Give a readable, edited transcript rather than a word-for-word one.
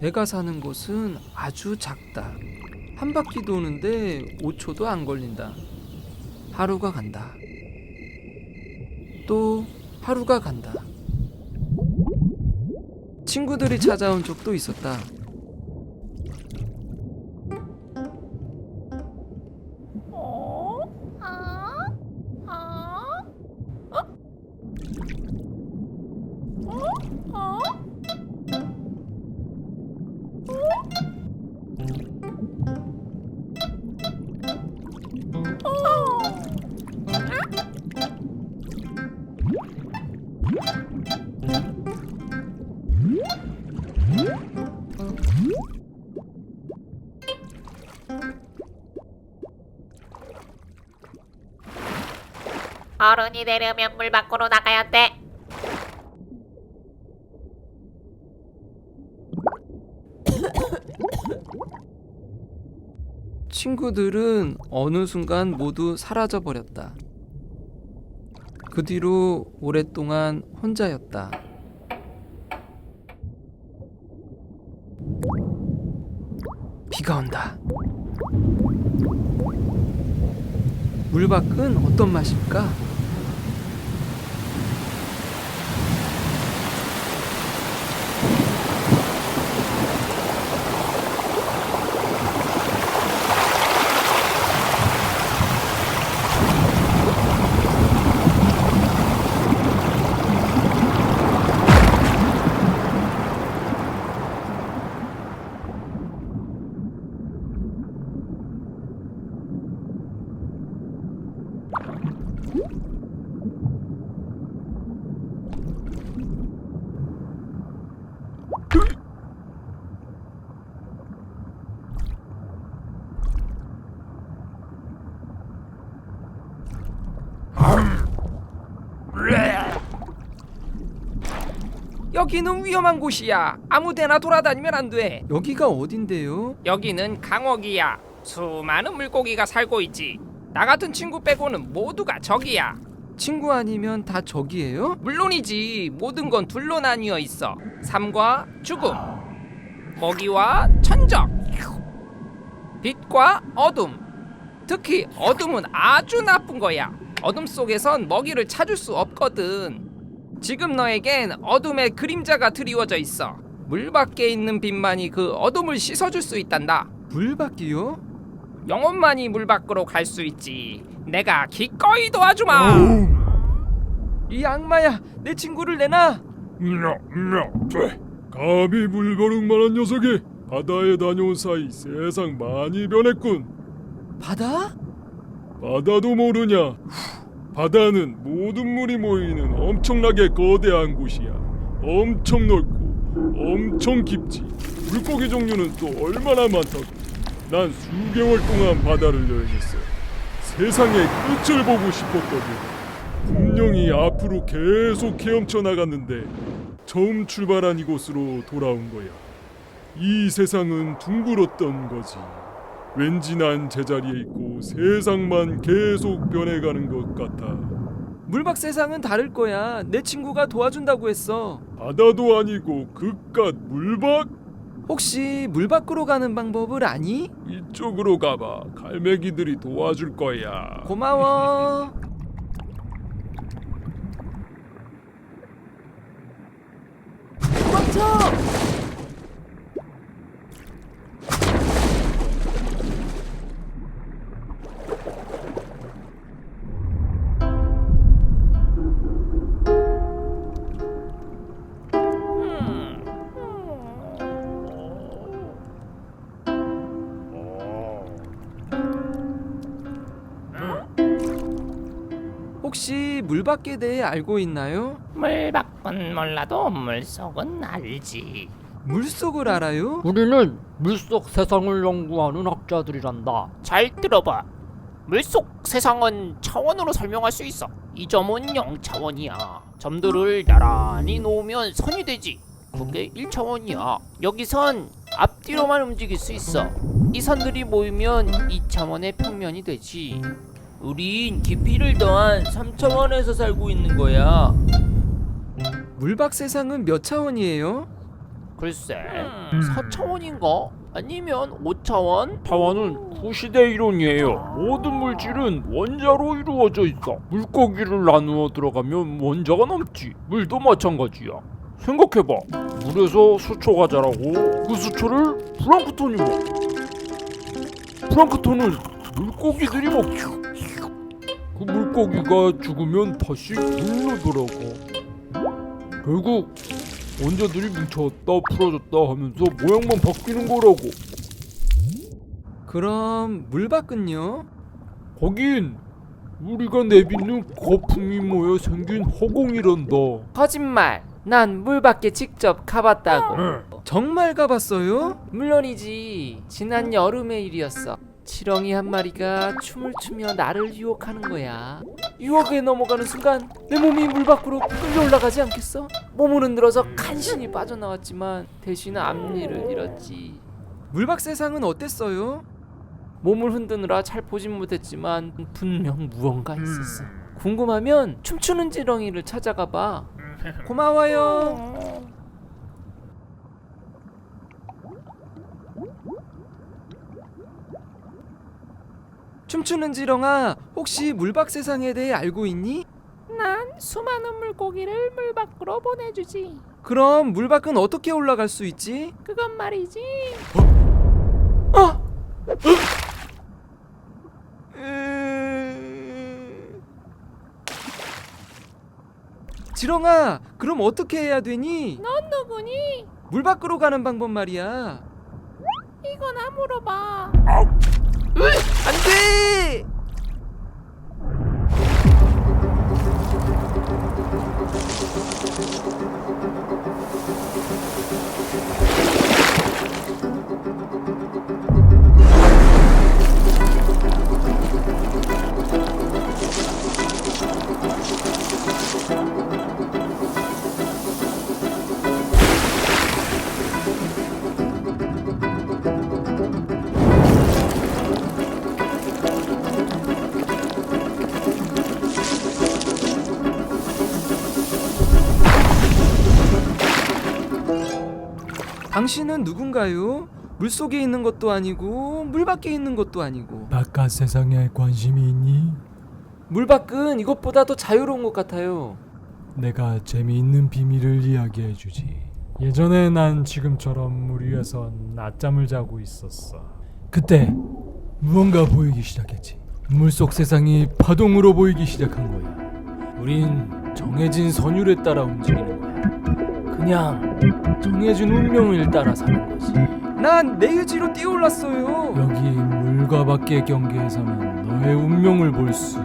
내가 사는 곳은 아주 작다. 한 바퀴 도는데 5초도 안 걸린다. 하루가 간다. 또 하루가 간다. 친구들이 찾아온 적도 있었다. 어른이 되려면 물 밖으로 나가야 돼. 친구들은 어느 순간 모두 사라져 버렸다. 그 뒤로 오랫동안 혼자였다. 비가 온다. 물 밖은 어떤 맛일까? 여기는 위험한 곳이야. 아무데나 돌아다니면 안 돼. 여기가 어딘데요? 여기는 강억이야. 수많은 물고기가 살고 있지. 나 같은 친구 빼고는 모두가 적이야. 친구 아니면 다 적이에요? 물론이지. 모든 건 둘로 나뉘어 있어. 삶과 죽음, 먹이와 천적, 빛과 어둠. 특히 어둠은 아주 나쁜 거야. 어둠 속에선 먹이를 찾을 수 없거든. 지금 너에겐 어둠의 그림자가 드리워져 있어. 물 밖에 있는 빛만이 그 어둠을 씻어줄 수 있단다. 물 밖이요? 영혼만이 물 밖으로 갈 수 있지. 내가 기꺼이 도와주마. 이 악마야, 내 친구를 내놔. 감히 물버룩만한 녀석이 바다에 다녀온 사이 세상 많이 변했군. 바다? 바다도 모르냐? 바다는 모든 물이 모이는 엄청나게 거대한 곳이야. 엄청 넓고 엄청 깊지. 물고기 종류는 또 얼마나 많다고. 난 수개월 동안 바다를 여행했어. 세상의 끝을 보고 싶었거든. 분명히 앞으로 계속 헤엄쳐 나갔는데 처음 출발한 이곳으로 돌아온 거야. 이 세상은 둥글었던 거지. 왠지 난 제자리에 있고 세상만 계속 변해가는 것 같아. 물밖 세상은 다를 거야. 내 친구가 도와준다고 했어. 바다도 아니고 그깟 물밖? 혹시 물 밖으로 가는 방법을 아니? 이쪽으로 가봐. 갈매기들이 도와줄 거야. 고마워. 도망쳐! 혹시 물 밖에 대해 알고 있나요? 물 밖은 몰라도 물속은 알지. 물속을 알아요? 우리는 물속 세상을 연구하는 학자들이란다. 잘 들어봐. 물속 세상은 차원으로 설명할 수 있어. 이 점은 0차원이야. 점들을 나란히 놓으면 선이 되지. 그게 1차원이야. 여기선 앞뒤로만 움직일 수 있어. 이 선들이 모이면 2차원의 평면이 되지. 우린 깊이를 더한 3차원에서 살고 있는 거야. 물밖 세상은 몇 차원이에요? 글쎄 4차원인가? 아니면 5차원? 차원은 구시대 이론이에요. 모든 물질은 원자로 이루어져 있어. 물고기를 나누어 들어가면 원자가 남지. 물도 마찬가지야. 생각해봐. 물에서 수초가 자라고 그 수초를 플랑크톤이 먹고 플랑크톤은 물고기들이 먹고 그 물고기가 죽으면 다시 물로 돌아가. 결국 원자들이 뭉쳤다 풀어졌다 하면서 모양만 바뀌는 거라고. 그럼 물밖은요? 거긴 우리가 내뱉는 거품이 모여 생긴 허공이란다. 거짓말. 난 물 밖에 직접 가봤다고. 정말 가봤어요? 물론이지. 지난 여름의 일이었어. 지렁이 한 마리가 춤을 추며 나를 유혹하는 거야. 유혹에 넘어가는 순간 내 몸이 물 밖으로 끌려 올라가지 않겠어? 몸을 흔들어서 간신히 빠져나왔지만 대신 앞니를 잃었지. 물밖 세상은 어땠어요? 몸을 흔드느라 잘 보진 못했지만 분명 무언가 있었어. 궁금하면 춤추는 지렁이를 찾아가 봐. 고마워요. 춤추는 지렁아, 혹시 물밖 세상에 대해 알고 있니? 난 수많은 물고기를 물 밖으로 보내주지. 그럼 물밖은 어떻게 올라갈 수 있지? 그건 말이지. 지렁아, 그럼 어떻게 해야 되니? 넌 누구니? 물 밖으로 가는 방법 말이야. 이거나 물어봐. 안 돼! 당신은 누군가요? 물속에 있는 것도 아니고 물 밖에 있는 것도 아니고. 바깥 세상에 관심이 있니? 물 밖은 이것보다 더 자유로운 것 같아요. 내가 재미있는 비밀을 이야기해주지. 예전에 난 지금처럼 물 위에서 낮잠을 자고 있었어. 그때 무언가 보이기 시작했지. 물속 세상이 파동으로 보이기 시작한 거야. 우린 정해진 선율에 따라 움직이는 거야. 그냥 정해진 운명을 따라 사는 거지. 난 내 의지로 뛰어올랐어요. 여기 물과 밖의 경계에서는 너의 운명을 볼 수